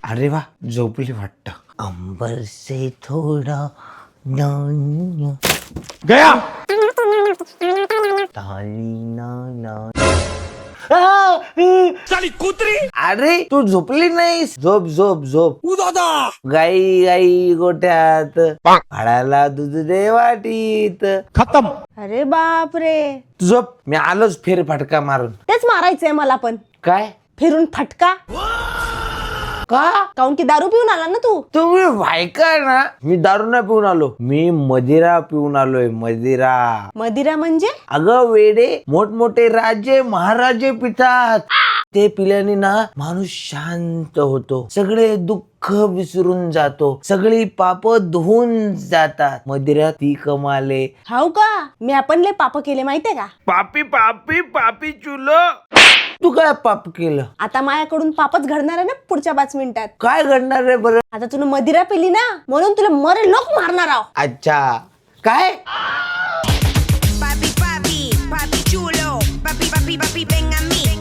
अरे वा, झोपली वाटत. अंबर से थोडा गया कुत्री. अरे तू झोपली नाहीस. झोप झोप झोप. दादा गाई गाई गोठ्यात पाडाला दूध दे वाटीत. खतम. अरे बाप रे, झोप. मी आलोच फेर फटका मारून. तेच मारायचंय मला पण. काय फिरून फटका. का? काऊन की दारू पिऊन आला ना तू. तुम्ही व्हायका ना. मी दारू नाही पिऊन आलो. मी मदिरा पिऊन आलोय. मदिरा. मदिरा म्हणजे? अगं वेडे, मोठमोठे राजे महाराजे पितात. ते पिल्याने ना माणूस शांत होतो. सगळे दुःख विसरून जातो. सगळी पाप धुवून जातात. मदिरा ती कमाले. हाव का? मी आपण लय पाप केले माहितीये का? पापी पापी पापी चुलो. तू काय पाप केलं? आता माझ्याकडून पापच घडणार आहे ना पुढच्या 5 मिनिटात. काय घडणार आहे बरं? आता तुला मदिरा पिली ना म्हणून तुला मरे लोक मारणार आहो. अच्छा. काय?